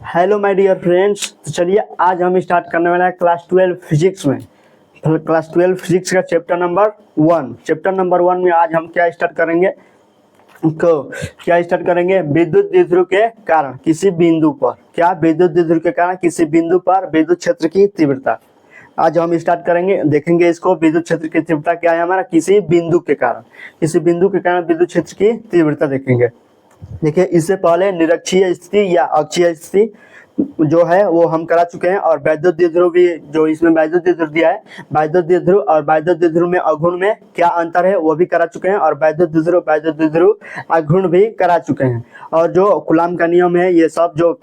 Hello my dear friends. तो चलिए आज हम स्टार्ट करने वाले हैं क्लास 12 फिजिक्स में। क्लास 12 फिजिक्स का चैप्टर नंबर 1। चैप्टर नंबर 1 में आज हम क्या स्टार्ट करेंगे विद्युत द्विध्रुव के कारण किसी बिंदु पर, क्या विद्युत द्विध्रुव के कारण किसी बिंदु पर विद्युत क्षेत्र की तीव्रता आज हम स्टार्ट करेंगे। देखेंगे इसको, विद्युत क्षेत्र की तीव्रता क्या है हमारा, किसी बिंदु के कारण विद्युत क्षेत्र की तीव्रता देखेंगे। देखिए इससे पहले निरक्षीय स्थिति या अक्षीय स्थिति जो है वो हम करा चुके हैं, और वैद्युत द्विध्रुव भी, जो इसमें वैद्युत द्विध्रुव दिया है, वैद्युत द्विध्रुव और वैद्युत द्विध्रुव में अघूर्ण में क्या अंतर है वो भी करा चुके हैं, और वैद्युत द्विध्रुव अघूर्ण भी करा चुके हैं। और जो कूलाम का नियम है, ये सब जो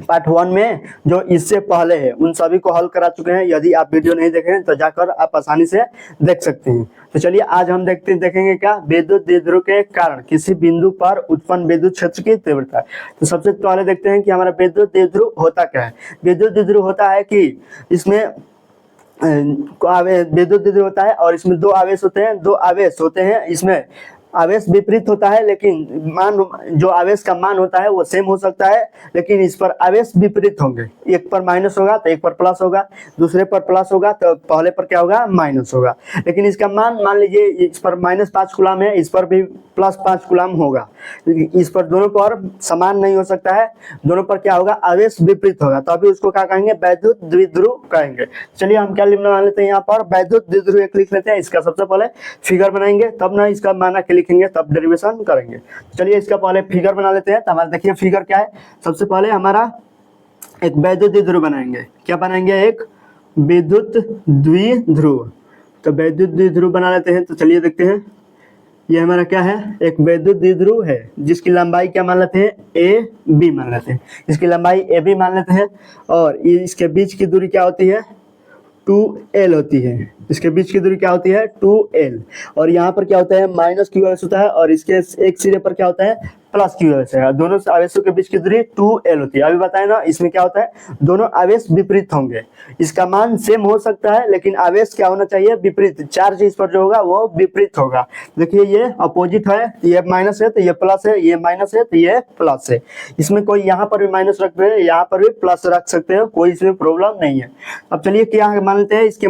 पार्ट 1 में जो इससे पहले है उन सभी को हल करा चुके हैं। यदि आप वीडियो नहीं देखे हैं तो जाकर आप आसानी से देख सकते हैं। तो चलिए आज हम देखेंगे क्या, विद्युत द्विध्रुव के कारण किसी बिंदु पर उत्पन्न विद्युत क्षेत्र की तीव्रता। तो सबसे पहले देखते हैं कि हमारा विद्युत द्विध्रुव होता क्या है। विद्युत द्विध्रुव होता है कि इसमें विद्युत द्विध्रुव होता है और इसमें दो आवेश होते हैं। इसमें आवेश विपरीत होता है, लेकिन मान जो आवेश का मान होता है वो सेम हो सकता है, लेकिन इस पर आवेश विपरीत होंगे। एक पर माइनस होगा तो एक पर प्लस होगा, दूसरे पर प्लस होगा तो पहले पर क्या होगा, माइनस होगा। लेकिन इसका मान लीजिए इस पर -5 कूलाम है, इस पर भी +5 कूलाम होगा। इस पर दोनों पर समान नहीं हो सकता है, दोनों पर क्या होगा, आवेश विपरीत होगा। तो अभी उसको क्या कहेंगे, वैद्युत द्विध्रुव कहेंगे। चलिए हम क्या लिखने लेते हैं, यहाँ पर वैद्युत द्विध्रुव एक लिख लेते हैं। इसका सबसे पहले फिगर बनाएंगे, तब ना इसका माना के लिखेंगे, तब डेरिवेशन करेंगे। चलिए इसका पहले फिगर बना लेते हैं। तो हमारा देखिए फिगर क्या है, सबसे पहले हमारा एक वैद्युत द्विध्रुव बनाएंगे। क्या बनाएंगे, एक विद्युत द्विध्रुव। तो वैद्युत द्विध्रुव बना लेते हैं। तो चलिए देखते हैं, ये हमारा क्या है, एक वैद्युत द्विध्रुव है जिसकी लंबाई क्या मान लेते हैं, ए बी मान लेते हैं। इसकी लंबाई ए बी मान लेते हैं, और इसके बीच की दूरी क्या होती है, 2l होती है। इसके बीच की दूरी क्या होती है, 2l। और यहाँ पर क्या होता है, -q होता है, और इसके एक सिरे पर क्या होता है, +q है। दोनों आवेशों के बीच की दूरी 2l होती है। अभी बताए ना, इसमें क्या होता है, दोनों आवेश विपरीत होंगे। इसका मान सेम हो सकता है, लेकिन आवेश क्या होना चाहिए, विपरीत। चार्ज इस पर जो होगा वो विपरीत होगा। देखिए ये अपोजिट है, ये माइनस है तो ये प्लस है, ये माइनस है तो ये प्लस है। इसमें कोई यहाँ पर भी माइनस रख रहे हैं, यहाँ पर भी प्लस रख सकते हो, कोई इसमें प्रॉब्लम नहीं है। अब चलिए क्या मान लेते हैं, इसके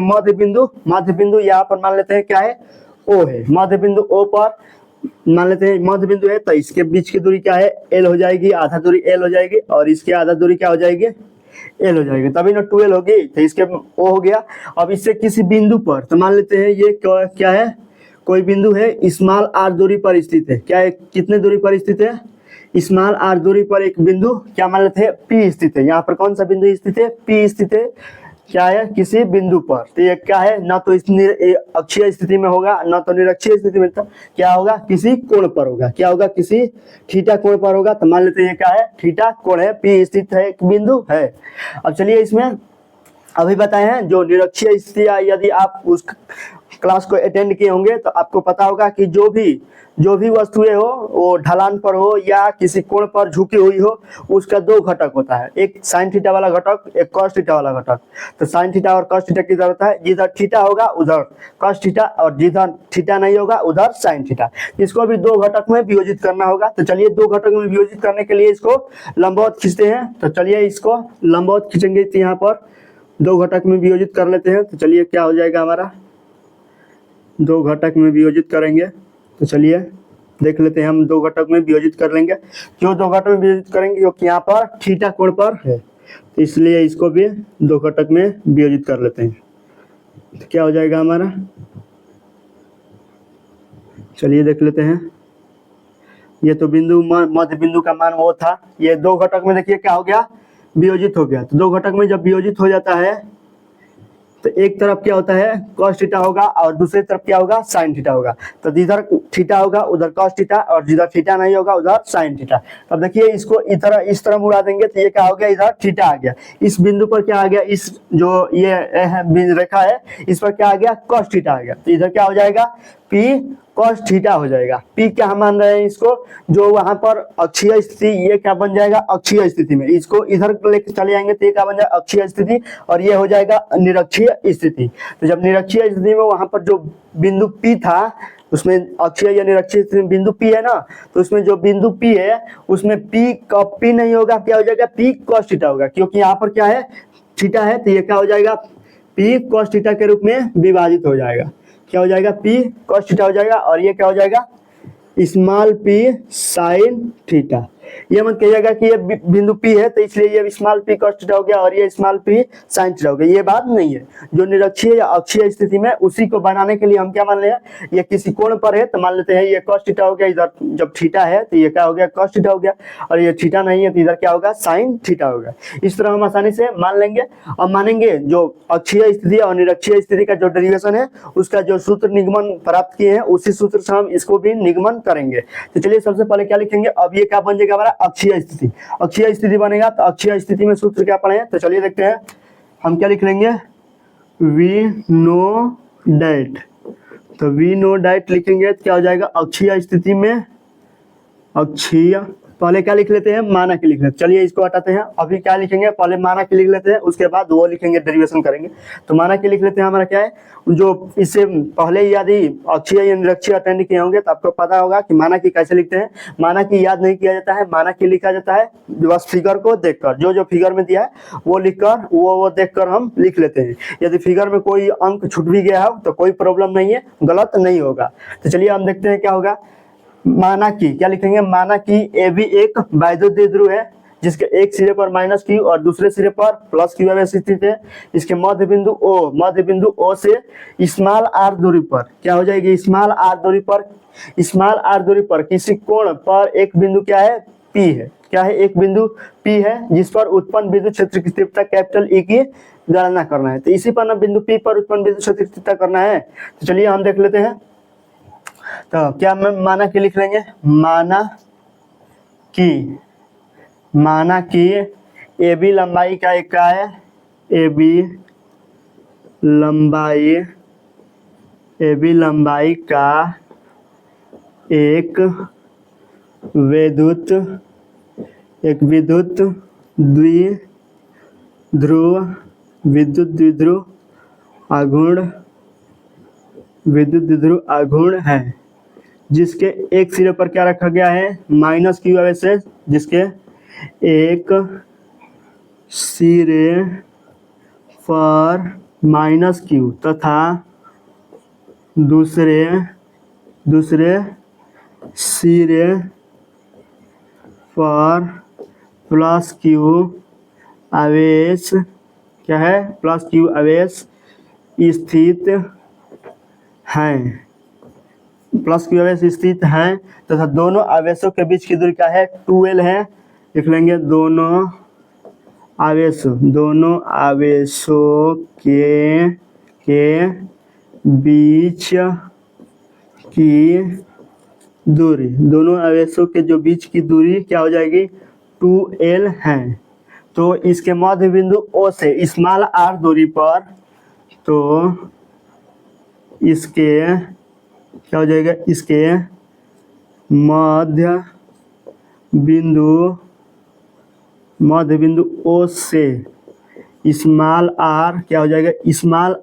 मध्य बिंदु यहाँ पर मान लेते हैं क्या है, O है। मध्य बिंदु O पर मान लेते हैं मध्य बिंदु है, तो इसके बीच की दूरी क्या है, L हो जाएगी, आधा दूरी L हो जाएगी, और इसके आधा दूरी क्या हो जाएगी, L हो जाएगी, तभी ना 2L होगी। तो इसके O हो गया। अब इससे किसी बिंदु पर, तो मान लेते हैं ये क्या है, कोई बिंदु है, r दूरी पर स्थित है। क्या है, कितने दूरी पर स्थित है, r दूरी पर एक बिंदु क्या मान लेते हैं, P स्थित है। यहाँ पर कौन सा बिंदु स्थित है, P स्थित है। क्या है, किसी बिंदु पर। तो ये क्या है, ना तो इस अक्षीय स्थिति में होगा, ना तो निरक्षीय स्थिति में। तो क्या होगा, किसी कोण पर होगा। क्या होगा, किसी थीटा कोण पर होगा। तो मान लेते हैं ये क्या है, थीटा कोण है, P स्थित है, एक बिंदु है। अब चलिए इसमें अभी बताए हैं जो निरक्षीय स्थिति, यदि आप उस क्लास को अटेंड किए होंगे तो आपको पता होगा कि जो भी वस्तुएं हो वो ढलान पर हो या किसी कोण पर झुकी हुई हो, उसका दो घटक होता है, एक साइन थीटा वाला घटक, एक कॉस थीटा वाला घटक। तो साइन थीटा और कॉस थीटा किधर होता है, जिधर थीटा होगा उधर कॉस थीटा, और जिधर थीटा नहीं होगा उधर साइन थीटा। इसको भी दो घटक में वियोजित करना होगा। तो चलिए दो घटक में वियोजित करने के लिए इसको लंबवत खींचते हैं। तो चलिए इसको लंबवत खींचेंगे, तो यहाँ पर दो घटक में वियोजित कर लेते हैं। तो चलिए क्या हो जाएगा हमारा, दो घटक में वियोजित करेंगे। तो चलिए देख लेते हैं, हम दो घटक में वियोजित कर लेंगे। क्यों दो घटक में वियोजित करेंगे, क्योंकि यहाँ पर थीटा कोण पर है, तो इसलिए इसको भी दो घटक में वियोजित कर लेते हैं। तो क्या हो जाएगा हमारा, चलिए देख लेते हैं। ये तो बिंदु मध्य बिंदु का मान वो था, ये दो घटक में देखिए क्या हो गया, वियोजित हो गया। तो दो घटक में जब वियोजित हो जाता है तो एक तरफ क्या होता है, cos थीटा होगा, और दूसरी तरफ क्या होगा, sin थीटा होगा। तो जिधर थीटा होगा उधर cos थीटा, और जिधर थीटा नहीं होगा उधर sin थीटा। अब देखिए इसको इस तरह मुड़ा देंगे तो ये क्या हो गया, इधर थीटा आ गया। इस बिंदु पर क्या आ गया, इस जो ये रेखा है इस पर क्या आ गया, cos थीटा आ गया। तो इधर क्या हो जाएगा, P cos थीटा हो जाएगा। P क्या हम मान रहे हैं इसको, जो वहां पर अक्षीय स्थिति, ये क्या बन जाएगा, अक्षीय स्थिति में। इसको इधर लेके चले जाएंगे तो ये क्या बन जाएगा, अक्षीय स्थिति, और ये हो जाएगा निरक्षीय स्थिति। तो जब निरक्षीय स्थिति में वहां पर जो बिंदु P था उसमें अक्षीय या निरक्षीय बिंदु P है ना, तो उसमें जो बिंदु P है उसमें P नहीं होगा, क्या हो जाएगा P cos थीटा होगा, क्योंकि यहाँ पर क्या है थीटा है, तो ये क्या हो जाएगा P cos थीटा के रूप में विभाजित हो जाएगा। क्या हो जाएगा P cos थीटा हो जाएगा, और ये क्या हो जाएगा स्मॉल p साइन थीटा। ये मत कहिएगा कि ये बिंदु P है तो इसलिए ये स्मॉल p cos थीटा हो गया और ये स्मॉल p साइन थीटा हो गया, ये बात नहीं है। जो निरक्षीय या अक्षीय स्थिति में उसी को बनाने के लिए हम क्या मान लें, ये किसी कोण पर है तो मान लेते हैं ये cos थीटा हो गया, इधर जब थीटा है तो ये क्या हो गया cos थीटा हो गया, और ये थीटा नहीं है तो इधर क्या होगा साइन थीटा होगा। इस तरह हम आसानी से मान लेंगे और मानेंगे जो अक्षीय स्थिति और निरक्षीय स्थिति का जो डेरिवेशन है उसका जो सूत्र निगमन प्राप्त किए हैं उसी सूत्र से हम इसको भी निगमन करेंगे। तो चलिए सबसे पहले क्या लिखेंगे, अब ये क्या बन जाएगा हमारा अक्षीय स्थिति। अक्षीय स्थिति बनेगा तो अक्षीय स्थिति में सूत्र क्या पढ़े, तो चलिए देखते हैं हम क्या लिख लेंगे, वी नो डैट। तो वी नो डैट लिखेंगे तो क्या हो जाएगा अक्षीय स्थिति में अक्षीय, पहले क्या लिख लेते हैं मानक लिख लेते, चलिए इसको हटाते हैं, अभी क्या लिखेंगे पहले मानक लिख लेते हैं उसके बाद वो लिखेंगे डेरिवेशन करेंगे। तो मानक लिख लेते हैं, हमारा क्या है जो इससे पहले यदि अक्षीय या निरक्षीय अटेंड किए होंगे तो आपको पता होगा कि मानक कैसे लिखते हैं। मानक याद नहीं किया जाता है, मानक लिखा जाता है बस फिगर को देखकर, जो फिगर में दिया है वो लिखकर वो देखकर हम लिख लेते हैं। यदि फिगर में कोई अंक छूट भी गया हो तो कोई प्रॉब्लम नहीं है, गलत नहीं होगा। तो चलिए हम देखते हैं क्या होगा। माना कि क्या लिखेंगे, माना कि ए भी एक वैद्युत द्विध्रुव है जिसके एक सिरे पर माइनस क्यू और दूसरे सिरे पर प्लस क्यू स्थित है। इसके मध्य बिंदु ओ से स्मॉल आर दूरी पर क्या हो जाएगी, स्मॉल आर दूरी पर किसी कोण पर एक बिंदु क्या है P है, क्या है एक बिंदु P है जिस पर उत्पन्न विद्युत क्षेत्र की तीव्रता कैपिटल E की गणना करना है। तो इसी पर ना बिंदु P पर उत्पन्न विद्युत क्षेत्र की तीव्रता करना है। तो चलिए हम देख लेते हैं। तो क्या मैं माना कि लिख लेंगे, माना कि ए बी लंबाई का एक का है, ए बी लंबाई का एक विद्युत द्विध्रुव आघूर्ण है जिसके एक सिरे पर क्या रखा गया है माइनस क्यू अवशेष, जिसके एक सिरे पर माइनस क्यू तथा दूसरे सिरे पर प्लस क्यू आवेश क्या है, प्लस क्यू आवेश स्थित है तथा दोनों आवेशों के बीच की दूरी क्या है 2L है। लिख लेंगे दोनों आवेशों के बीच की दूरी, दोनों आवेशों के जो बीच की दूरी क्या हो जाएगी 2L है। तो इसके मध्य बिंदु O से स्मॉल r दूरी पर, तो इसके क्या हो जाएगा, इसके मध्य बिंदु O से स्मॉल r क्या हो जाएगा, स्मॉल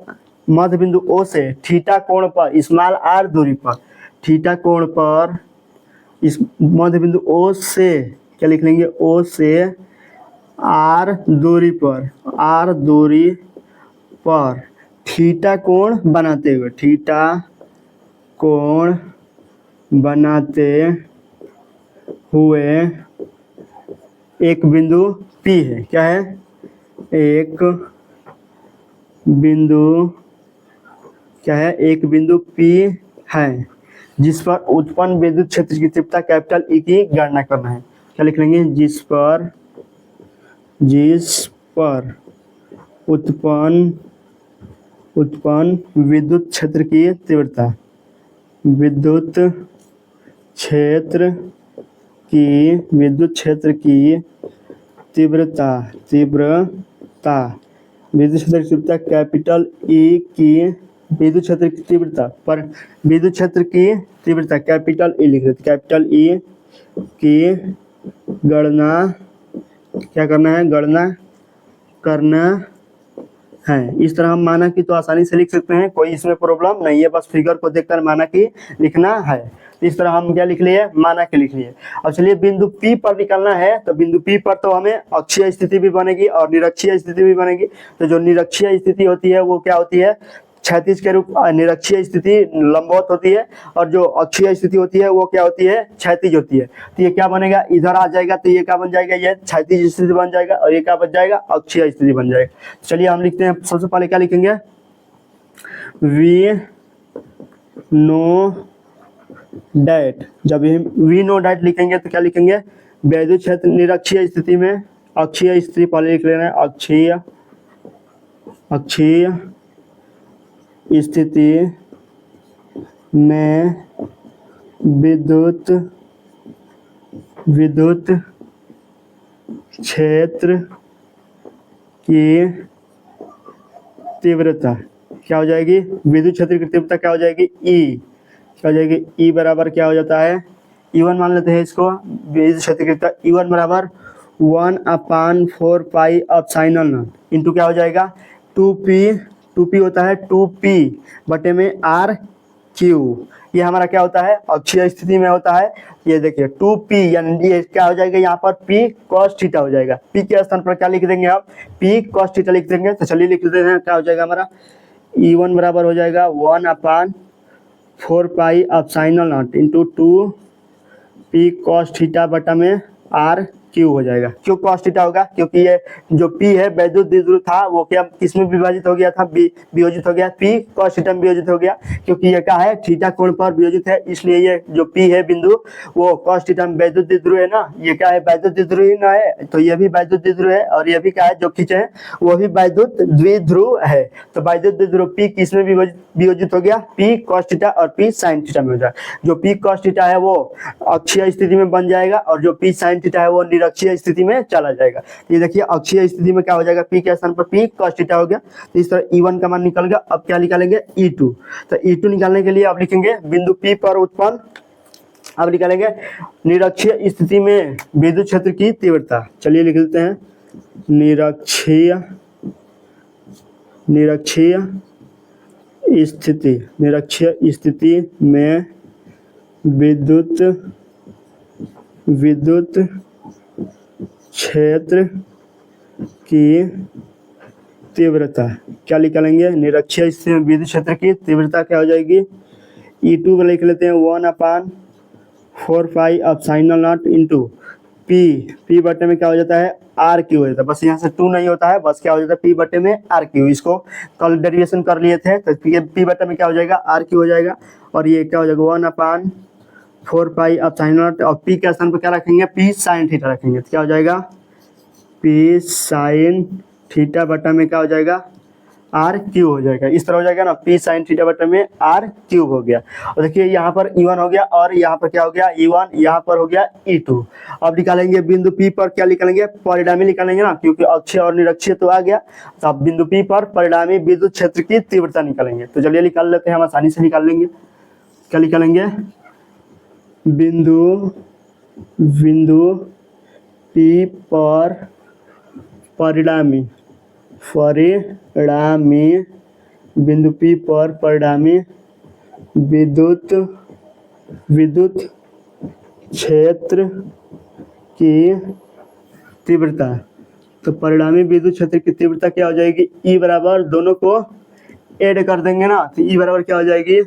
मध्य बिंदु O से थीटा कोण पर स्मॉल r दूरी पर, थीटा कोण पर इस मध्य बिंदु O से क्या लिख लेंगे, O से r दूरी पर थीटा कोण बनाते हुए एक बिंदु P है, क्या है एक बिंदु P है जिस पर उत्पन्न विद्युत क्षेत्र की तीव्रता कैपिटल E की गणना करना है। क्या लिख लेंगे, जिस पर उत्पन्न विद्युत क्षेत्र की तीव्रता, विद्युत क्षेत्र की तीव्रता कैपिटल E की विद्युत क्षेत्र की तीव्रता पर विद्युत क्षेत्र की तीव्रता कैपिटल E लिख देते, कैपिटल E की गणना क्या करना है, गणना करना हैं। इस तरह हम माना कि तो आसानी से लिख सकते हैं, कोई इसमें प्रॉब्लम नहीं है, बस फिगर को देखकर माना कि लिखना है। तो इस तरह हम क्या लिख लिए, माना कि लिख लिए। अब चलिए बिंदु P पर निकलना है, तो बिंदु P पर तो हमें अक्षीय स्थिति भी बनेगी और निरक्षीय स्थिति भी बनेगी। तो जो निरक्षीय स्थिति होती है वो क्या होती है, क्षैतिज के रूप, निरक्षीय स्थिति लंबवत होती है, और जो अक्षीय स्थिति होती है वो क्या होती है, क्षैतिज होती है। तो ये क्या बनेगा, इधर आ जाएगा तो ये क्या बन जाएगा, ये क्षैतिज स्थिति बन जाएगा, और ये क्या बन जाएगा, अक्षीय स्थिति बन जाएगा। चलिए हम लिखते हैं, सबसे पहले क्या लिखेंगे, वी नो डैट। जब वी नो डैट लिखेंगे तो क्या लिखेंगे, वैद्युत क्षेत्र निरक्षीय स्थिति में, अक्षीय स्थिति पहले लिख लेना है, अक्षीय स्थिति में विद्युत क्षेत्र की तीव्रता क्या हो जाएगी, विद्युत क्षेत्र की तीव्रता क्या हो जाएगी, ई। क्या हो जाएगी, ई बराबर क्या हो जाता है, E1 मान लेते हैं इसको, विद्युत क्षेत्र की तीव्रता E1 बराबर 1/4 पाई एप्सिलॉन नॉट इंटू क्या हो जाएगा, 2p होता है 2p बटे में r क्यू। ये हमारा क्या होता है, अक्षीय स्थिति में होता है। ये देखिए 2p, यानी ये क्या हो जाएगा, यहाँ पर p cos थीटा हो जाएगा। p के स्थान पर क्या लिख देंगे आप, p cos थीटा लिख देंगे। तो चलिए लिख देते हैं, क्या हो जाएगा हमारा, E1 बराबर हो जाएगा 1/4 pi epsilon not into 2p cos theta बटा में r क्यू हो जाएगा। क्यों cos थीटा होगा, क्योंकि ये जो P है वैद्युत द्विध्रुव था, वो क्या किसमें विभाजित हो गया था, वियोजित हो गया, P cos थीटा में वियोजित हो गया। क्योंकि ये क्या है, थीटा कोण पर वियोजित है, इसलिए ये जो P है बिंदु, वो cos थीटा में वैद्युत द्विध्रुव है ना, ये क्या है, वैद्युत द्विध्रुव ही ना है, तो ये भी वैद्युत द्विध्रुव है, और ये भी क्या है, जो खींचे हैं वो भी वैद्युत द्विध्रुव है। तो वैद्युत द्विध्रुव P किसमें वियोजित हो गया, P cos थीटा और P sin थीटा में हो जाएगा। जो P cos थीटा है वो अक्षीय स्थिति में बन जाएगा, और जो P sin थीटा है वो निरक्षीय स्थिति में चला जाएगा। ये देखिए अक्षीय स्थिति में क्या हो जाएगा, P के स्थान पर P cos थीटा हो गया। तो इस तरह E1 का मान निकल गया। अब क्या निकालेंगे, E2। तो E2 निकालने के लिए अब लिखेंगे बिंदु P पर उत्पन्न, अब निकालेंगे निरक्षीय स्थिति में विद्युत क्षेत्र की तीव्रता। चलिए लिख देते हैं, निरक्षीय स्थिति में विद्युत क्षेत्र की तीव्रता क्या निकालेंगे, निरक्षीय स्थिति में विद्युत क्षेत्र की तीव्रता क्या हो जाएगी, E2 लिख लेते हैं 1/4 pi epsilon not into P बटे में क्या हो जाता है, R क्यू हो जाता है। बस यहाँ से 2 नहीं होता है, बस क्या हो जाता है, P बटे में R क्यू। इसको कल डेरिवेशन कर लिए थे, तो P बटे में क्या हो जाएगा, R क्यू हो जाएगा, और ये क्या हो जाएगा 1/4 पाई एप्सिलॉन नॉट, और P के स्थान पर क्या रखेंगे, P sin थीटा रखेंगे। तो क्या हो जाएगा, P sin थीटा बटा में क्या हो जाएगा, R क्यूब हो जाएगा। इस तरह हो जाएगा ना, P sin थीटा बटा में R क्यूब हो गया। और देखिए यहाँ पर E1 हो गया, और यहाँ पर क्या हो गया, E1, यहाँ पर हो गया E2। अब निकालेंगे बिंदु P पर, क्या निकालेंगे, परिणामी निकालेंगे ना, क्योंकि अक्षीय और निरक्षीय तो आ गया। तो अब बिंदु P पर परिणामी विद्युत क्षेत्र की तीव्रता निकालेंगे। तो चलिए निकाल लेते हैं, हम आसानी से निकाल लेंगे। क्या निकालेंगे, बिंदु P पर परिणामी बिंदु P पर परिणामी विद्युत क्षेत्र की तीव्रता। तो परिणामी विद्युत क्षेत्र की तीव्रता क्या हो जाएगी, E बराबर, दोनों को ऐड कर देंगे ना, तो E बराबर क्या हो जाएगी,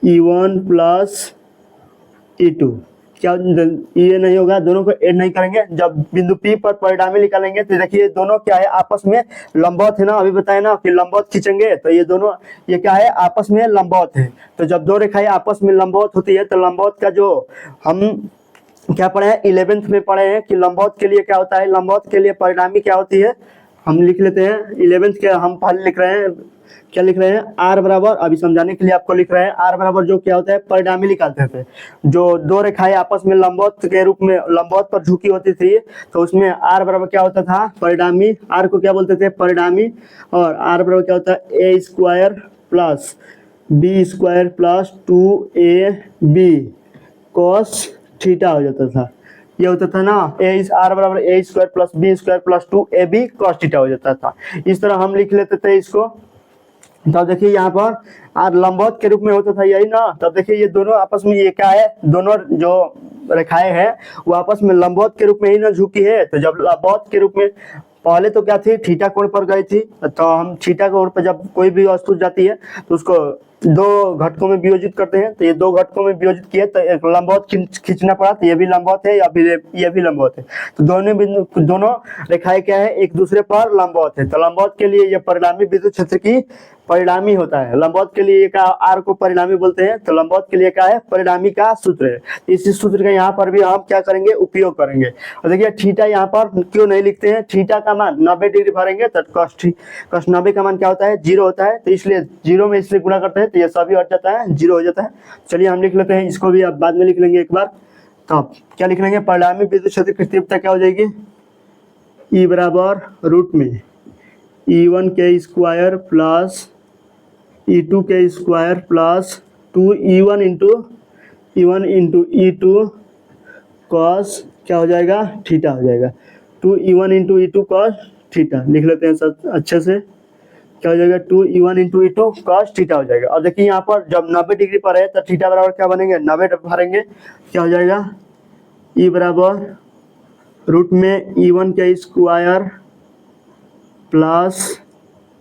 E1 प्लस E2। क्या ये नहीं होगा, दोनों को ऐड नहीं करेंगे। जब बिंदु P पर परिणामी निकालेंगे तो देखिए दोनों क्या है, आपस में लंबवत है ना, अभी बताए ना कि लंबवत खींचेंगे, तो ये दोनों ये क्या है, आपस में लंबवत है। तो जब दो रेखाएं आपस में लंबवत होती है, तो लंबवत का जो हम क्या पढ़े हैं, 11th में पढ़े हैं कि लंबवत के लिए क्या होता है, लंबवत के लिए परिणामी क्या होती है, हम लिख लेते हैं 11th के, हम पहले लिख रहे हैं, क्या लिख रहे हैं, R बराबर, अभी समझाने के लिए आपको लिख रहे हैं, R बराबर जो क्या होता है, परिणामी निकालते थे। जो दो रेखाएं आपस में लंबवत के रूप में लंबवत पर झुकी होती थी, तो उसमें R बराबर क्या होता था, परिणामी। R को क्या बोलते थे, परिणामी। और R बराबर क्या होता है, A square plus B square plus 2AB cos theta हो जाता था। ये होता था ना ए आर बराबर a square plus b square plus 2ab cos theta हो जाता था। इस तरह हम लिख लेते थे इसको। तब देखिए यहाँ पर आर लंबवत के रूप में होता था यही ना। तब देखिए ये दोनों आपस में ये क्या है, दोनों जो रेखाएं हैं वो आपस में लंबवत के रूप में ही ना झुकी है। तो जब लंबवत के रूप में पहले तो क्या थी, थीटा कोण पर गई थी, तो हम थीटा कोण पर जब कोई भी वस्तु जाती है तो उसको दो घटकों में वियोजित करते हैं। तो ये दो घटकों में वियोजित किए तो एक लंबवत खींचना पड़ा, तो ये भी लंबवत है या फिर ये भी लंबवत है। तो दोनों बिंदु दोनों रेखाएं क्या है, एक दूसरे पर लंबवत है। तो लंबवत के लिए ये परिणामी विद्युत क्षेत्र की परिणामी होता है। लंबवत के लिए का आर को परिणामी बोलते हैं। तो लंबवत के लिए क्या है, परिणामी का सूत्र है। इसी सूत्र का यहाँ पर भी हम क्या करेंगे, उपयोग करेंगे। और देखिए थीटा यहाँ पर क्यों नहीं लिखते हैं, थीटा का मान 90 डिग्री भरेंगे तो कॉस 90 का मान क्या होता है, 0 होता है। तो इसलिए 0 में इसलिए गुणा करते हैं तो ये सभी हट जाता है, 0 हो जाता है। चलिए हम लिख लेते हैं इसको भी, अब बाद में लिख लेंगे एक बार। तो क्या लिख लेंगे, परिणामी विद्युत क्षेत्र की तीव्रता क्या हो जाएगी, ई बराबर रूट में E1 के स्क्वायर प्लस E2 के square plus 2E1 into E2 cos क्या हो जाएगा, थीटा हो जाएगा। 2E1 into E2 cos theta लिख लेते हैं सब अच्छे से। क्या हो जाएगा, 2E1 into E2 cos theta हो जाएगा। और देखिए यहाँ पर जब 90 डिग्री पर है तो थीटा बराबर क्या बनेंगे, 90 भरेंगे। क्या हो जाएगा, E बराबर रूट में E1 के स्क्वायर प्लस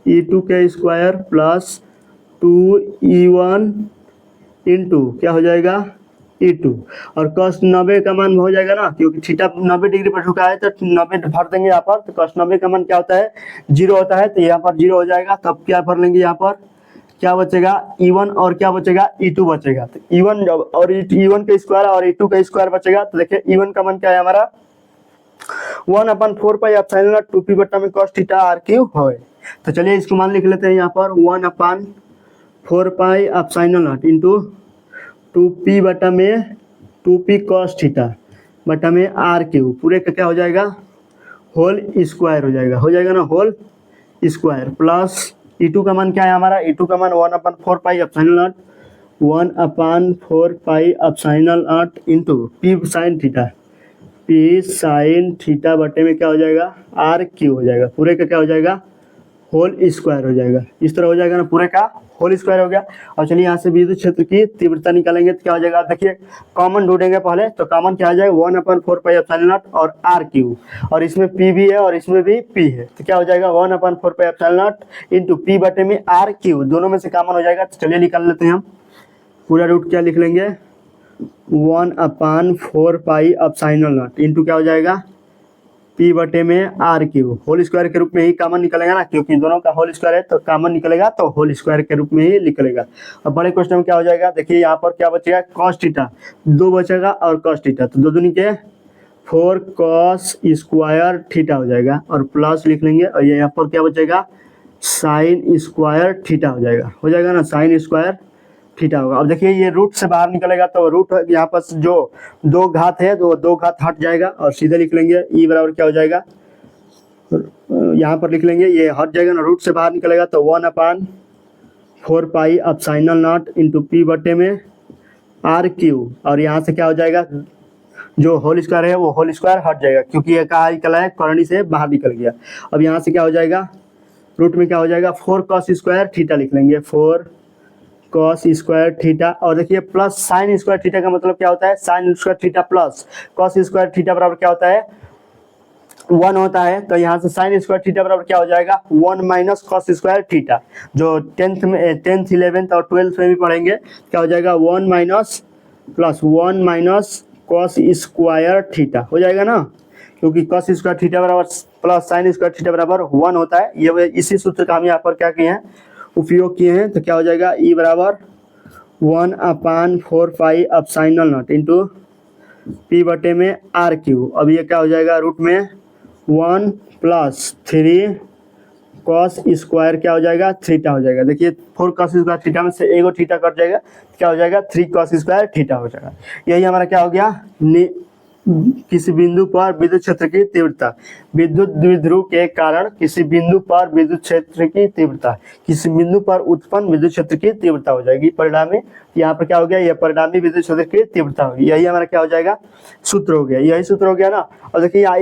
E2 के स्क्वायर प्लस 2E1 इंटू क्या हो जाएगा, E2। और cos 90 का मान हो जाएगा ना, क्योंकि थीटा 90 डिग्री पर झुका है तो 90 भर देंगे यहाँ पर। तो cos 90 का मान क्या होता है, 0 होता है। तो यहाँ पर 0 हो जाएगा। तब क्या भर लेंगे, यहाँ पर क्या बचेगा, E1 और क्या बचेगा, E2 बचेगा। तो E1 और E1 का स्क्वायर और E2 का स्क्वायर बचेगा। तो देखिए E1 का मान क्या है हमारा, 1/4 पाई एप्सिलॉन नॉट 2p बटा में cos थीटा r क्यूब है। तो चलिए इसको मान लिख लेते हैं यहाँ पर 1/4 pi epsilon not into 2p बटा में 2p cos थीटा बटा में r क्यूब, पूरे का क्या हो जाएगा, होल स्क्वायर हो जाएगा, ना होल स्क्वायर प्लस E2 का मान क्या है हमारा, E2 का मान 1/4 pi epsilon not 1/4 pi epsilon not into p sin theta, p sin theta बटे में क्या हो जाएगा, r क्यू हो जाएगा, पूरे का क्या हो जाएगा, होल स्क्वायर हो जाएगा। इस तरह हो जाएगा ना, पूरे का होल स्क्वायर हो गया। और चलिए यहाँ से विद्युत क्षेत्र की तीव्रता निकालेंगे तो क्या हो जाएगा, देखिए कॉमन ढूंढेंगे पहले। तो कॉमन क्या आ जाएगा, 1/4 पाई एप्सिलॉन नॉट और r क्यू, और इसमें p भी है और इसमें भी p है। तो क्या हो जाएगा, 1/4 pi epsilon not into p बटे में r क्यू, दोनों में से कॉमन हो जाएगा। तो चलिए निकाल लेते हैं हम। पूरा रूट क्या लिख लेंगे, 1/4 पाई एप्सिलॉन नॉट इंटू क्या हो जाएगा, p बटे में r क्यूब, होल स्क्वायर के रूप में ही कॉमन निकलेगा ना, क्योंकि दोनों का होल स्क्वायर है तो कॉमन निकलेगा, तो होल स्क्वायर के रूप में ही निकलेगा। अब बड़े क्वेश्चन में क्या हो जाएगा, देखिए यहाँ पर क्या बचेगा, cos थीटा 2 बचेगा और cos थीटा, तो 2 दूनी के 4 cos स्क्वायर थीटा हो जाएगा और प्लस लिख लेंगे। और ये यहाँ पर क्या बचेगा, साइन स्क्वायर थीटा हो जाएगा ना, साइन स्क्वायर थीटा होगा। अब देखिए ये रूट से बाहर निकलेगा तो रूट यहाँ पर जो 2 घात है तो 2 घात हट जाएगा और सीधे लिख लेंगे ई बराबर क्या हो जाएगा, यहाँ पर लिख लेंगे, ये हट जाएगा ना, रूट से बाहर निकलेगा तो 1/4 pi epsilon not into p बटे में r क्यूब, और यहाँ से क्या हो जाएगा, जो होल स्क्वायर है वो होल स्क्वायर हट जाएगा, क्योंकि ये कहाँ निकला है, करनी से बाहर निकल गया। अब यहाँ से क्या हो जाएगा, रूट में क्या हो जाएगा, 4 cos स्क्वायर थीटा लिख लेंगे, 4 cos स्क्वायर थीटा। और देखिए प्लस साइन स्क्वायर थीटा का मतलब क्या होता है, sine square theta plus cos square theta बराबर क्या होता है, 1 होता है। तो यहाँ से साइन स्क्वायर थीटा बराबर क्या हो जाएगा, 1 माइनस cos स्क्वायर थीटा, जो 10th 11th और 12th में भी पढ़ेंगे। क्या हो जाएगा, 1 minus plus 1 minus cos square theta हो जाएगा ना, क्योंकि cos स्क्वायर थीटा बराबर प्लस साइन स्क्वायर थीटा बराबर 1 होता है। ये इसी सूत्र का हम यहाँ पर क्या किए हैं, उपयोग किए हैं। तो क्या हो जाएगा, ई बराबर 1/4 pi epsilon not into p बटे में r क्यूब। अब ये क्या हो जाएगा, रूट में 1 प्लस 3 cos स्क्वायर क्या हो जाएगा, थीटा हो जाएगा। देखिए 4 cos स्क्वायर थीटा में से एगो थीटा कट जाएगा, क्या हो जाएगा, 3 cos स्क्वायर थीटा हो जाएगा। यही हमारा क्या हो गया, किसी बिंदु पर विद्युत क्षेत्र की तीव्रता, विद्युत द्विध्रुव के कारण किसी बिंदु पर विद्युत क्षेत्र की तीव्रता, किसी बिंदु पर उत्पन्न विद्युत क्षेत्र की तीव्रता हो जाएगी परिणामी। यहाँ पर क्या हो गया, यह परिणामी विद्युत क्षेत्र की तीव्रता होगी। यही हमारा क्या हो जाएगा, सूत्र हो गया। यही सूत्र हो गया ना। और देखिए यहाँ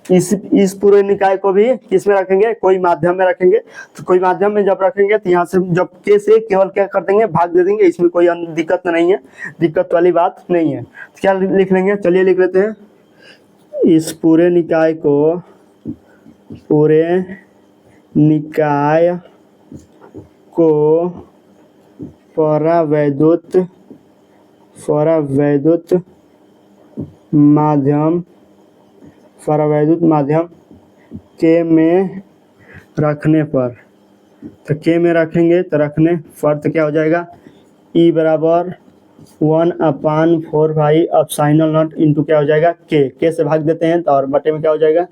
इस पूरे निकाय को भी किस में रखेंगे, कोई माध्यम में रखेंगे। तो कोई माध्यम में जब रखेंगे तो यहाँ से जब के से केवल क्या कर देंगे, भाग दे देंगे। इसमें कोई दिक्कत नहीं है, दिक्कत वाली बात नहीं है। तो क्या लिख लेंगे, चलिए लिख लेते हैं। इस पूरे निकाय को परावैद्युत माध्यम के में रखने पर, तो के में रखेंगे तो रखने पर तो क्या हो जाएगा, E बराबर 1/4 पाई एप्सिलॉन नॉट इंटू क्या हो जाएगा, के से भाग देते हैं तो और बटे में क्या हो जाएगा,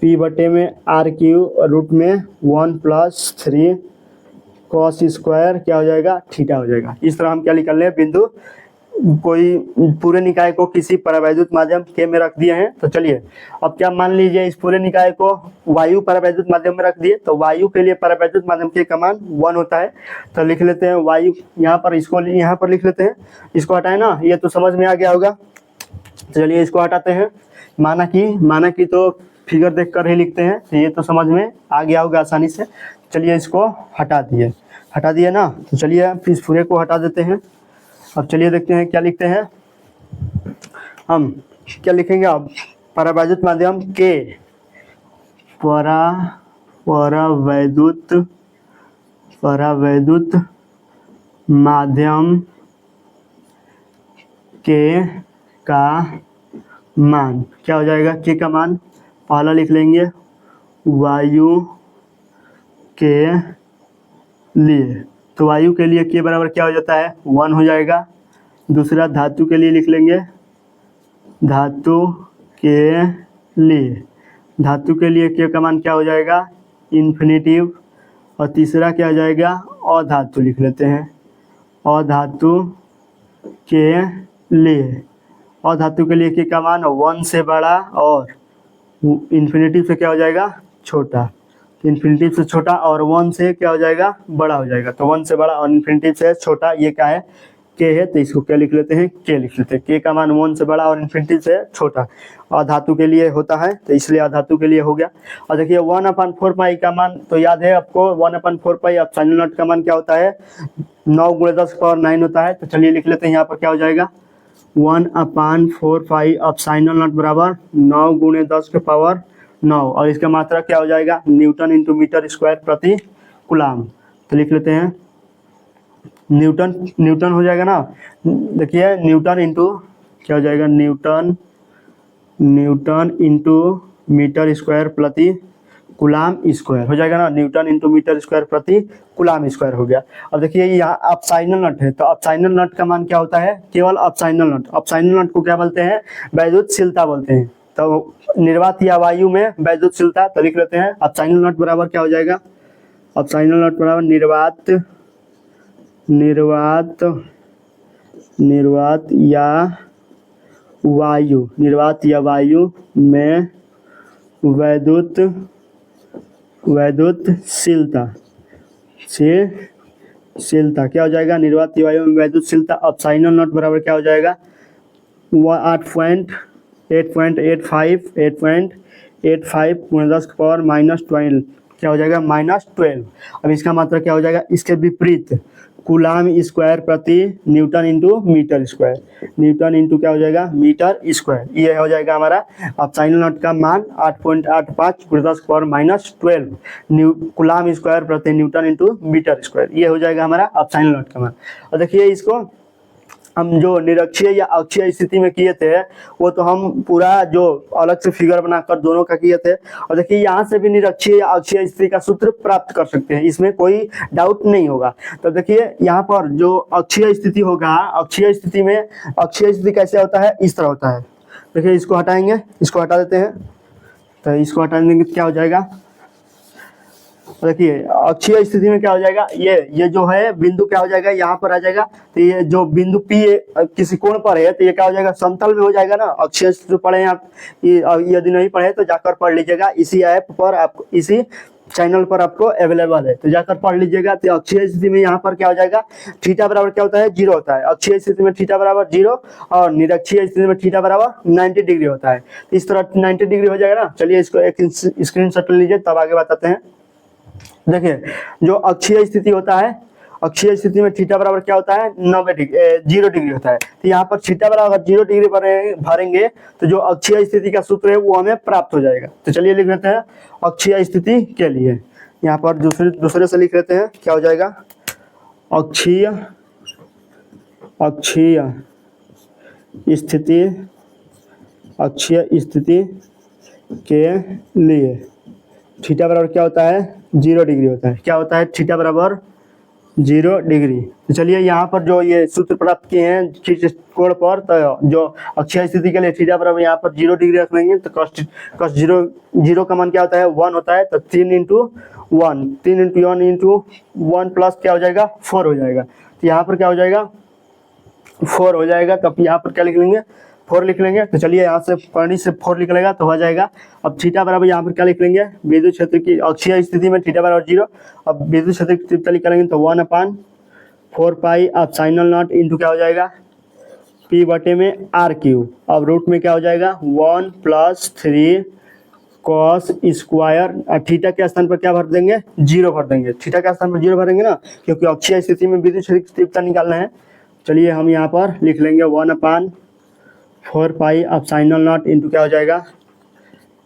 P बटे में R³ और रूट में 1 + 3 cos स्क्वायर क्या हो जाएगा, थीटा हो जाएगा। इस तरह हम क्या निकाल लें, बिंदु कोई पूरे निकाय को किसी परावैद्युत माध्यम के में रख दिए हैं। तो चलिए अब क्या मान लीजिए, इस पूरे निकाय को वायु परावैद्युत माध्यम में रख दिए। तो वायु के लिए परावैद्युत माध्यम के का मान 1 होता है। तो लिख लेते हैं वायु, यहाँ पर इसको यहाँ पर लिख लेते हैं। इसको हटाए ना, ये तो समझ में आ गया होगा। तो चलिए इसको हटाते हैं। माना कि तो फिगर देख कर ही लिखते हैं, तो ये तो समझ में आ गया होगा आसानी से। चलिए इसको हटा दिए ना। तो चलिए इस पूरे को हटा देते हैं। अब चलिए देखते हैं क्या लिखते हैं हम, क्या लिखेंगे अब, परावैद्युत माध्यम के, परावैद्युत माध्यम के का मान क्या हो जाएगा, के का मान पहला लिख लेंगे वायु के लिए। तो वायु के लिए के बराबर क्या हो जाता है, 1 हो जाएगा। दूसरा धातु के लिए लिख लेंगे, धातु के लिए के का मान क्या हो जाएगा, इन्फिनिटिव। और तीसरा क्या हो जाएगा, अधातु लिख लेते हैं, अधातु के लिए। अधातु के लिए के का मान 1 से बड़ा और इन्फिनिटिव से क्या हो जाएगा, छोटा। इन्फिनिटिव से छोटा और 1 से क्या हो जाएगा, बड़ा हो जाएगा। तो 1 से बड़ा और इन्फिनिटिव से छोटा, ये क्या है, के है। तो इसको क्या लिख लेते हैं, के लिख लेते हैं। के का मान 1 से बड़ा और इन्फिनिटिव से छोटा अधातु के लिए होता है, तो इसलिए अधातु के लिए हो गया। और देखिए 1/4 पाई का मान तो याद है आपको, 1/4 पाई एप्सिलॉन नॉट का मान क्या होता है, 9 × 10⁹ होता है। तो चलिए लिख लेते हैं, यहाँ पर क्या हो जाएगा, 1/4 पाई एप्सिलॉन नॉट बराबर 9 × 10⁹ और इसका मात्रा क्या हो जाएगा, न्यूटन इंटू मीटर स्क्वायर प्रति कूलाम। तो लिख लेते हैं न्यूटन हो जाएगा ना। देखिए न्यूटन इंटू क्या हो जाएगा, न्यूटन इंटू मीटर स्क्वायर प्रति कूलाम स्क्वायर हो जाएगा ना। न्यूटन इंटू मीटर स्क्वायर प्रति कूलाम स्क्वायर हो गया। अब देखिए यहाँ एप्सिलॉन नॉट है, तो एप्सिलॉन नॉट का मान क्या होता है, केवल एप्सिलॉन नॉट। एप्सिलॉन नॉट को क्या बोलते हैं, वैद्युतशीलता बोलते हैं। तो निर्वात या वायु में वैद्युतशीलता। तो लिख लेते हैं एप्सिलॉन नॉट बराबर क्या हो जाएगा, एप्सिलॉन नॉट बराबर निर्वात या वायु में वैद्युतशीलता क्या हो जाएगा, निर्वात या वायु में वैद्युतशीलता। एप्सिलॉन नॉट बराबर क्या हो जाएगा, 8.85 × 10⁻⁻12 क्या हो जाएगा, -12। अब इसका मात्रा क्या हो जाएगा, इसके विपरीत कूलाम स्क्वायर प्रति newton into metre square. Newton into क्या हो जाएगा, मीटर स्क्वायर। ये हो जाएगा हमारा एप्सिलॉन नॉट का मान 8.85 × 10⁻⁻12 कूलाम स्क्वायर प्रति न्यूटन इंटू मीटर स्क्वायर। ये हो जाएगा हमारा एप्सिलॉन नॉट का मान। और देखिए इसको हम जो निरक्षीय या अक्षीय स्थिति में किए थे, वो तो हम पूरा जो अलग से फिगर बनाकर दोनों का किए थे। और देखिए यहाँ से भी निरक्षीय या अक्षीय स्थिति का सूत्र प्राप्त कर सकते हैं, इसमें कोई डाउट नहीं होगा। तो देखिए यहाँ पर जो अक्षीय स्थिति होगा, अक्षीय स्थिति में अक्षीय स्थिति कैसे होता है, इस तरह होता है। देखिए इसको हटाएंगे, इसको हटा देते हैं। तो इसको हटा देंगे क्या हो जाएगा, देखिए अक्षीय स्थिति में क्या हो जाएगा, ये जो है बिंदु क्या हो जाएगा, यहाँ पर आ जाएगा। तो ये जो बिंदु P किसी कोण पर है तो ये क्या हो जाएगा, समतल में हो जाएगा ना। अक्षीय स्थिति पढ़े आप, यदि नहीं पढ़े तो जाकर पढ़ लीजिएगा, इसी ऐप पर आपको, इसी चैनल पर आपको अवेलेबल है, तो जाकर पढ़ लीजिएगा। तो अक्षीय स्थिति में यहाँ पर क्या हो जाएगा, थीटा बराबर क्या होता है, 0 होता है। अक्षीय स्थिति में थीटा बराबर 0 और निरक्षीय स्थिति में थीटा बराबर 90 डिग्री होता है। तो इस तरह 90 डिग्री हो जाएगा ना। चलिए इसको एक स्क्रीनशॉट ले लीजिए, तब आगे बताते हैं। देखिए जो अक्षीय स्थिति होता है, अक्षीय स्थिति में थीटा बराबर क्या होता है, 90 डिग्री 0 डिग्री होता है। तो यहाँ पर थीटा बराबर 0 डिग्री भरेंगे तो जो अक्षीय स्थिति का सूत्र है वो हमें प्राप्त हो जाएगा। तो चलिए लिख लेते हैं अक्षीय स्थिति के लिए, यहाँ पर दूसरे से लिख लेते हैं, क्या हो जाएगा, अक्षीय स्थिति, अक्षीय स्थिति के लिए थीटा बराबर क्या होता है, 0 डिग्री होता है। क्या होता है, थीटा बराबर 0 डिग्री। तो चलिए यहाँ पर जो ये सूत्र प्राप्त किए हैं किस कोण पर, तो जो अक्षीय स्थिति के लिए थीटा बराबर यहाँ पर 0 डिग्री रख लेंगे। तो कॉस 0 का मान क्या होता है, 1 होता है। तो 3 इंटू 1 प्लस क्या हो जाएगा, 4 हो जाएगा। तो यहाँ पर क्या हो जाएगा, 4 हो जाएगा। तब यहाँ पर क्या लिख लेंगे, 4 लिख लेंगे। तो चलिए यहाँ से पानी से 4 निकलेगा तो हो जाएगा। अब थीटा बराबर यहाँ पर क्या लिख लेंगे, विद्युत क्षेत्र की अक्षीय स्थिति में थीटा बराबर 0। अब विद्युत क्षेत्र की तीव्रता निकालेंगे तो 1/4 पाई अब साइनल नॉट इंटू क्या हो जाएगा, P बटे में R/Q। अब रूट में क्या हो जाएगा, 1 + 3 cos स्क्वायर। थीटा के स्थान पर क्या भर देंगे, 0 भर देंगे। थीटा के स्थान पर 0 भरेंगे ना, क्योंकि अक्षीय स्थिति में विद्युत क्षेत्र की तीव्रता निकालना है। चलिए हम यहाँ पर लिख लेंगे 1/4 पाई अब साइनल नॉट इंटू क्या हो जाएगा,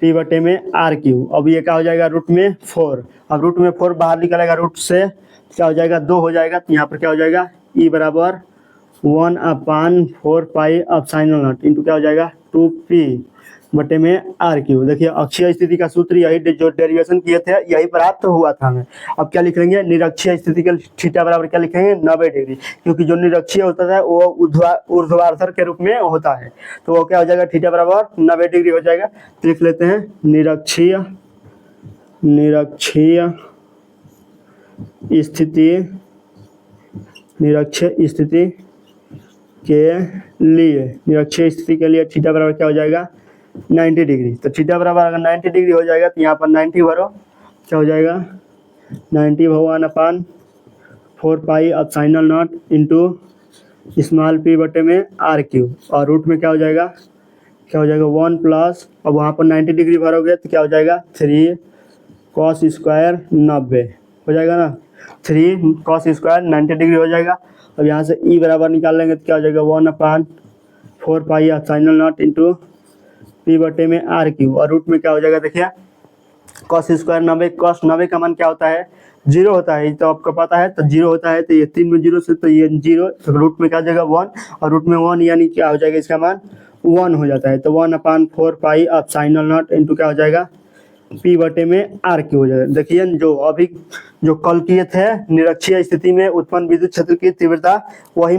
P बटे में R/Q। अब ये क्या हो जाएगा, रूट में 4। अब रूट में 4 बाहर निकलेगा, रूट से क्या हो जाएगा, 2 हो जाएगा। तो यहाँ पर क्या हो जाएगा, E बराबर 1/4 पाई अब साइनल नॉट इंटू क्या हो जाएगा, 2P बटे में R/Q। देखिए अक्षीय स्थिति का सूत्र यही जो डेरिवेशन किए थे यही प्राप्त हुआ था हमें। अब क्या लिख लेंगे, निरक्षीय स्थिति के थीटा बराबर क्या लिखेंगे, 90 डिग्री, क्योंकि जो निरक्षीय होता है वो ऊर्ध्वाधर के रूप में होता है। तो वो क्या हो जाएगा, थीटा बराबर 90 डिग्री हो जाएगा। तो लिख लेते हैं निरक्षीय स्थिति के लिए थीटा बराबर क्या हो जाएगा, 90 डिग्री। तो थीटा बराबर अगर 90 डिग्री हो जाएगा तो यहाँ पर 90 भरो, क्या हो जाएगा, 90 / 1/4 पाई अब साइनल नॉट इंटू स्मॉल p बटे में R/Q। और रूट में क्या हो जाएगा 1 प्लस, अब वहाँ पर 90 डिग्री भरोगे तो क्या हो जाएगा, 3 cos स्क्वायर 90 हो जाएगा ना। 3 cos स्क्वायर 90 डिग्री हो जाएगा। अब यहाँ से E बराबर निकाल लेंगे तो क्या हो जाएगा, 1/4 पाई अब साइनल नॉट इंटू P बटे में R/Q। और रूट में क्या हो जाएगा, देखिए cos स्क्वायर 90, cos 90 का मान क्या होता है, 0 होता है। तो आपको पता है, तो 0 होता है। तो ये 3 में 0 से तो ये 0, तो रूट में क्या हो जाएगा 1, और रूट में 1 यानी क्या हो जाएगा, इसका मान 1 हो जाता है। तो 1/4 पाई अब साइनल नॉट इंटू क्या हो जाएगा, P बटे में R/Q हो जाएगा। देखिए जो कल किए थे निरक्षीय स्थिति में उत्पन्न विद्युत क्षेत्र की तीव्रता, यही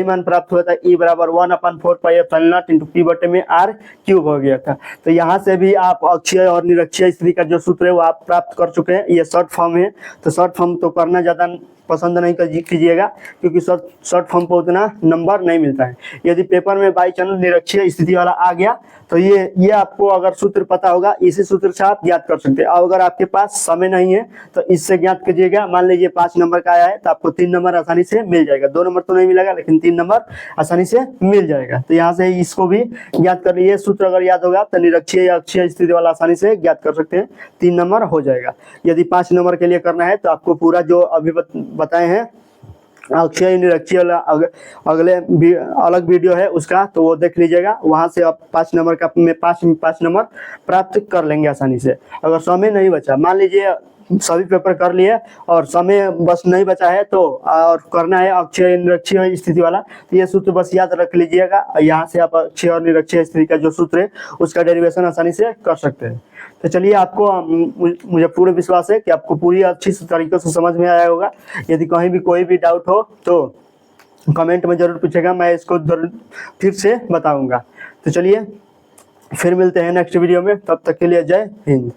मान प्राप्त हुआ था। E बराबर 1/4 pi epsilon not into P बटे में R/Q हो गया था। तो यहाँ से भी आप अक्षीय और निरक्षीय स्थिति का जो सूत्र है वो आप प्राप्त कर चुके हैं। ये शॉर्ट फॉर्म है, तो शॉर्ट फॉर्म तो करना ज़्यादा पसंद नहीं कीजिएगा, क्योंकि शॉर्ट फॉर्म पर उतना नंबर नहीं मिलता है। यदि पेपर में बाई चांस निरक्षीय स्थिति वाला आ गया तो ये आपको अगर सूत्र पता होगा, इसी सूत्र से आप ज्ञात कर सकते हैं। और अगर आपके पास समय नहीं है तो इससे ज्ञात कीजिएगा। मान लीजिए 5 नंबर का आया है तो आपको 3 नंबर आसानी से मिल जाएगा। 2 नंबर तो नहीं मिलेगा, लेकिन 3 नंबर आसानी से मिल जाएगा। तो यहाँ से इसको भी ज्ञात कर लीजिए। सूत्र अगर याद होगा तो निरक्षीय या अक्षीय स्थिति वाला आसानी से ज्ञात कर सकते हैं, 3 नंबर हो जाएगा। यदि 5 नंबर के लिए करना है तो आपको पूरा जो अभी बताए हैं अक्षीय निरक्षीय अगले अलग वीडियो है उसका, तो वो देख लीजिएगा। वहां से आप 5 नंबर का में 5 नंबर प्राप्त कर लेंगे आसानी से। अगर समय नहीं बचा, मान लीजिए सभी पेपर कर लिए और समय बस नहीं बचा है तो और करना है अक्षीय निरक्षीय स्थिति वाला, तो ये सूत्र बस याद रख लीजिएगा। यहाँ से आप अक्षीय और निरक्षीय स्थिति का जो सूत्र है उसका डेरिवेशन आसानी से कर सकते हैं। तो चलिए, आपको मुझे पूरा विश्वास है कि आपको पूरी अच्छी तरीके से समझ में आया होगा। यदि कहीं भी कोई भी डाउट हो तो कमेंट में ज़रूर पूछेगा, मैं इसको फिर से बताऊंगा। तो चलिए फिर मिलते हैं नेक्स्ट वीडियो में, तब तक के लिए जय हिंद।